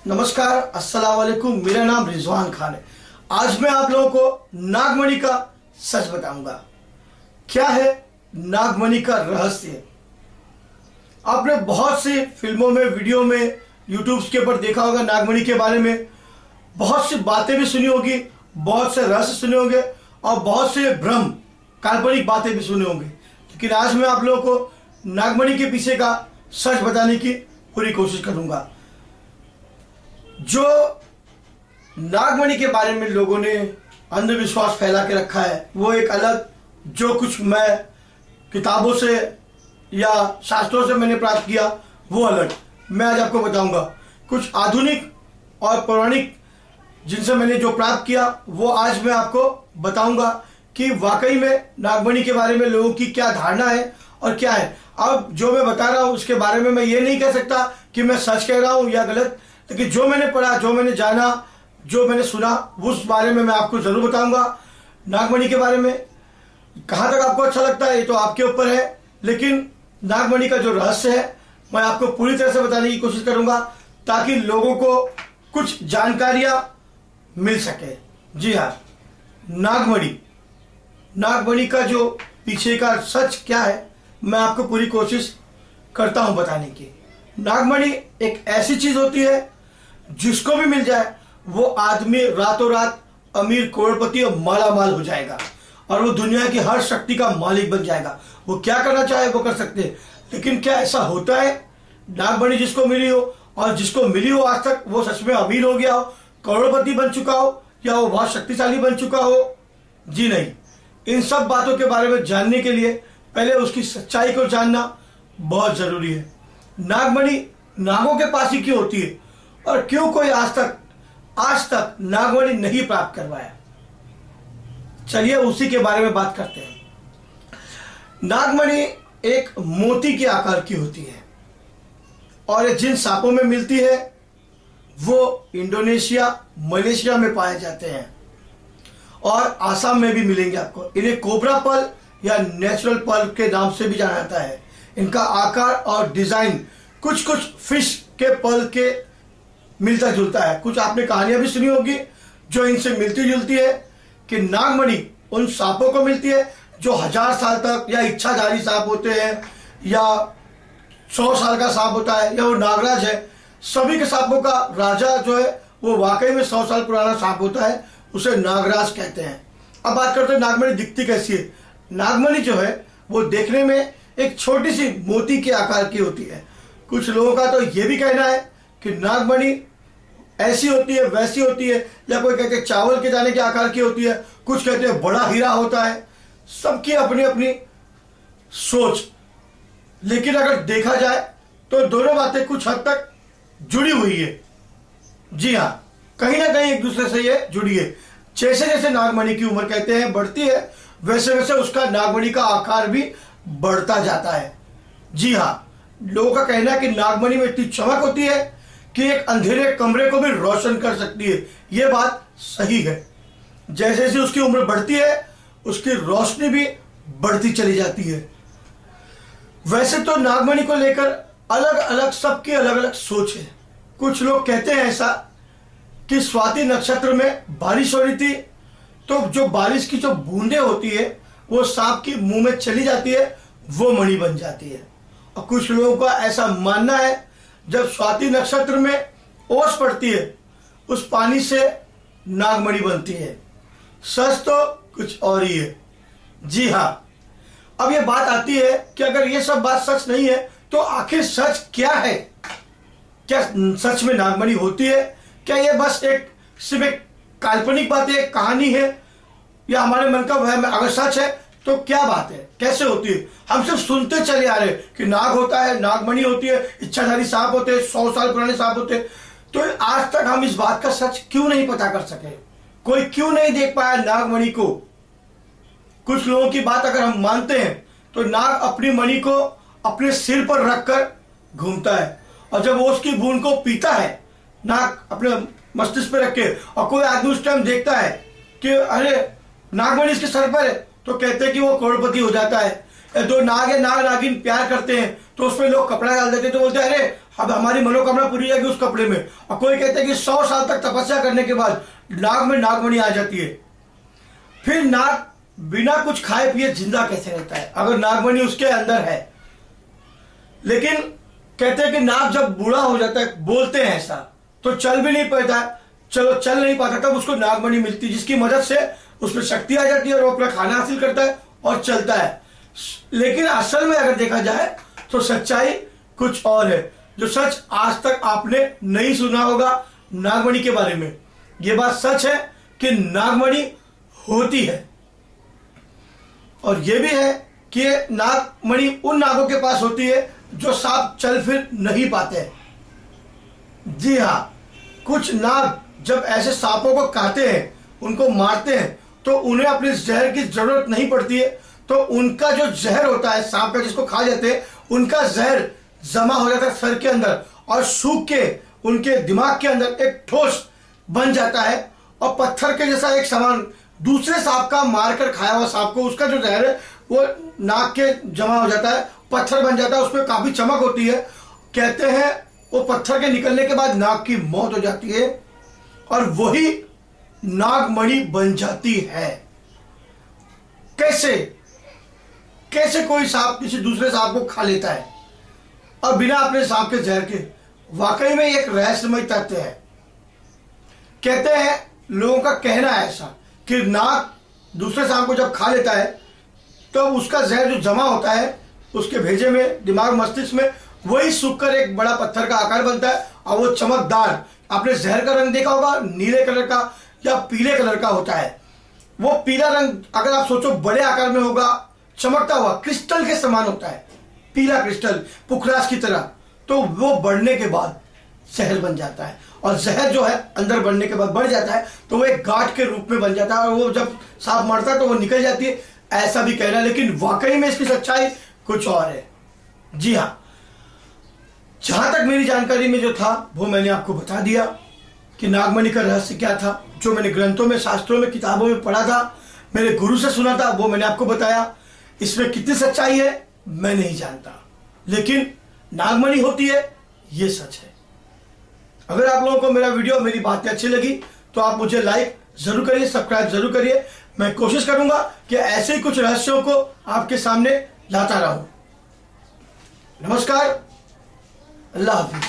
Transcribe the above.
नमस्कार, अस्सलाम वालेकुम। मेरा नाम रिजवान खान है। आज मैं आप लोगों को नागमणि का सच बताऊंगा। क्या है नागमणि का रहस्य? आपने बहुत सी फिल्मों में, वीडियो में, यूट्यूब के ऊपर देखा होगा नागमणि के बारे में। बहुत सी बातें भी सुनी होगी, बहुत से रहस्य सुने होंगे और बहुत से भ्रम, काल्पनिक बातें भी सुने होंगे। लेकिन आज मैं आप लोगों को नागमणि के पीछे का सच बताने की पूरी कोशिश करूंगा। जो नागमणि के बारे में लोगों ने अंधविश्वास फैला के रखा है वो एक अलग, जो कुछ मैं किताबों से या शास्त्रों से मैंने प्राप्त किया वो अलग। मैं आज आपको बताऊंगा कुछ आधुनिक और पौराणिक जिनसे मैंने जो प्राप्त किया वो आज मैं आपको बताऊंगा कि वाकई में नागमणि के बारे में लोगों की क्या धारणा है और क्या है। अब जो मैं बता रहा हूं उसके बारे में मैं ये नहीं कह सकता कि मैं सच कह रहा हूं या गलत, लेकिन जो मैंने पढ़ा, जो मैंने जाना, जो मैंने सुना उस बारे में मैं आपको जरूर बताऊंगा। नागमणि के बारे में कहां तक आपको अच्छा लगता है ये तो आपके ऊपर है, लेकिन नागमणि का जो रहस्य है मैं आपको पूरी तरह से बताने की कोशिश करूंगा ताकि लोगों को कुछ जानकारियां मिल सके। जी हाँ, नागमणि का जो पीछे का सच क्या है मैं आपको पूरी कोशिश करता हूं बताने की। नागमणि एक ऐसी चीज होती है जिसको भी मिल जाए वो आदमी रातों रात अमीर, करोड़पति और मालामाल हो जाएगा और वो दुनिया की हर शक्ति का मालिक बन जाएगा। वो क्या करना चाहे वो कर सकते हैं। लेकिन क्या ऐसा होता है? नागमणि जिसको मिली हो और जिसको मिली हो आज तक वो सच में अमीर हो गया हो, करोड़पति बन चुका हो या वो बहुत शक्तिशाली बन चुका हो? जी नहीं। इन सब बातों के बारे में जानने के लिए पहले उसकी सच्चाई को जानना बहुत जरूरी है। नागमणि नागों के पास ही क्यों होती है और क्यों कोई आज तक नागमणि नहीं प्राप्त करवाया? चलिए उसी के बारे में बात करते हैं। नागमणि एक मोती के आकार की होती है और जिन सांपों में मिलती है वो इंडोनेशिया, मलेशिया में पाए जाते हैं और आसाम में भी मिलेंगे आपको। इन्हें कोबरा पर्ल या नेचुरल पर्ल के नाम से भी जाना जाता है। इनका आकार और डिजाइन कुछ फिश के पर्ल के मिलता जुलता है। कुछ आपने कहानियां भी सुनी होगी जो इनसे मिलती जुलती है कि नागमणि उन सांपों को मिलती है जो 1000 साल तक, या इच्छाधारी सांप होते हैं, या 100 साल का सांप होता है, या वो नागराज है। सभी के सांपों का राजा जो है वो वाकई में 100 साल पुराना सांप होता है, उसे नागराज कहते हैं। अब बात करते हैं नागमणि दिखती कैसी है। नागमणि जो है वो देखने में एक छोटी सी मोती के आकार की होती है। कुछ लोगों का तो ये भी कहना है कि नागमणि ऐसी होती है, वैसी होती है, या कोई कहते हैं चावल के दाने के आकार की होती है, कुछ कहते हैं बड़ा हीरा होता है। सबकी अपनी अपनी सोच, लेकिन अगर देखा जाए तो दोनों बातें कुछ हद तक जुड़ी हुई है। जी हाँ, कहीं ना कहीं एक दूसरे से ये जुड़ी है। जैसे जैसे नागमणि की उम्र कहते हैं बढ़ती है वैसे वैसे उसका नागमणि का आकार भी बढ़ता जाता है। जी हाँ, लोगों का कहना है कि नागमणि में इतनी चमक होती है कि एक अंधेरे कमरे को भी रोशन कर सकती है। यह बात सही है। जैसे जैसे उसकी उम्र बढ़ती है उसकी रोशनी भी बढ़ती चली जाती है। वैसे तो नागमणि को लेकर अलग अलग, सबकी अलग अलग सोच है। कुछ लोग कहते हैं ऐसा कि स्वाति नक्षत्र में बारिश हो रही थी तो जो बारिश की जो बूंदें होती है वो सांप के मुंह में चली जाती है, वो मणि बन जाती है। और कुछ लोगों का ऐसा मानना है जब स्वाति नक्षत्र में ओस पड़ती है उस पानी से नागमणि बनती है। सच तो कुछ और ही है। जी हाँ, अब ये बात आती है कि अगर ये सब बात सच नहीं है तो आखिर सच क्या है? क्या सच में नागमणि होती है? क्या ये बस सिर्फ एक काल्पनिक बात है, एक कहानी है, या हमारे मन का वह? अगर सच है तो क्या बात है, कैसे होती है? हम सिर्फ सुनते चले आ रहे कि नाग होता है, नागमणि होती है, इच्छाधारी सांप होते हैं, 100 साल पुराने सांप होते हैं। तो आज तक हम इस बात का सच क्यों नहीं पता कर सके? कोई क्यों नहीं देख पाया नागमणि को? कुछ लोगों की बात अगर हम मानते हैं तो नाग अपनी मणि को अपने सिर पर रखकर घूमता है और जब वो उसकी बूंद को पीता है, नाग अपने मस्तिष्क पे रख के, और कोई आदमी उस टाइम देखता है कि अरे नागमणि इसके सर पर है, तो कहते हैं कि वो करोड़पति हो जाता है। दो नाग है, नाग नागिन प्यार करते हैं तो उसमें लोग कपड़ा डाल देते हैं तो बोलते हैं अरे अब हमारी मनोकामना पूरी जाएगी उस कपड़े में। और कोई कहते हैं कि 100 साल तक तपस्या करने के बाद नाग में नागमणि आ जाती है। फिर नाग बिना कुछ खाए पिए जिंदा कैसे रहता है अगर नागमणि उसके अंदर है? लेकिन कहते हैं कि नाग जब बूढ़ा हो जाता है, बोलते हैं ऐसा, तो चल भी नहीं पाता, चल नहीं पाता, तब उसको नागमणि मिलती है जिसकी मदद से उसमें शक्ति आ जाती है और वो अपना खाना हासिल करता है और चलता है। लेकिन असल में अगर देखा जाए तो सच्चाई कुछ और है, जो सच आज तक आपने नहीं सुना होगा नागमणि के बारे में। ये बात सच है कि नागमणि होती है, और यह भी है कि नागमणि उन नागों के पास होती है जो सांप चल फिर नहीं पाते। जी हाँ, कुछ नाग जब ऐसे सांपों को खाते हैं, उनको मारते हैं, तो उन्हें अपने जहर की जरूरत नहीं पड़ती है। तो उनका जो जहर होता है सांप का, जिसको खा जाते हैं, उनका जहर जमा हो जाता है सर के अंदर और सूख के उनके दिमाग के अंदर एक ठोस बन जाता है, और पत्थर के जैसा एक सामान दूसरे सांप का मारकर खाया हुआ सांप को, उसका जो जहर है वो नाक के जमा हो जाता है, पत्थर बन जाता है, उसमें काफी चमक होती है। कहते हैं वो पत्थर के निकलने के बाद नाग की मौत हो जाती है और वही नागमणि बन जाती है। कैसे कोई सांप किसी दूसरे सांप को खा लेता है और बिना अपने सांप के जहर के? वाकई में एक रहस्यमय तथ्य है। कहते हैं, लोगों का कहना है ऐसा कि नाग दूसरे सांप को जब खा लेता है तो उसका जहर जो जमा होता है उसके भेजे में, दिमाग मस्तिष्क में, वही सूखकर एक बड़ा पत्थर का आकार बनता है और वो चमकदार, आपने जहर का रंग देखा होगा, नीले कलर का या पीले कलर का होता है। वो पीला रंग अगर आप सोचो बड़े आकार में होगा, चमकता हुआ क्रिस्टल के समान होता है, पीला क्रिस्टल पुखराज की तरह। तो वो बढ़ने के बाद जहर बन जाता है, और जहर जो है अंदर बढ़ने के बाद बढ़ जाता है तो वो एक गांठ के रूप में बन जाता है, और वो जब सांप मरता है तो वो निकल जाती है, ऐसा भी कहना है। लेकिन वाकई में इसकी सच्चाई कुछ और है। जी हाँ, जहां तक मेरी जानकारी में जो था वो मैंने आपको बता दिया कि नागमणि का रहस्य क्या था। जो मैंने ग्रंथों में, शास्त्रों में, किताबों में पढ़ा था, मेरे गुरु से सुना था, वो मैंने आपको बताया। इसमें कितनी सच्चाई है मैं नहीं जानता, लेकिन नागमणि होती है, ये सच है। अगर आप लोगों को मेरा वीडियो, मेरी बातें अच्छी लगी तो आप मुझे लाइक जरूर करिए, सब्सक्राइब जरूर करिए। मैं कोशिश करूंगा कि ऐसे ही कुछ रहस्यों को आपके सामने लाता रहूं। नमस्कार, अल्लाह हाफिज।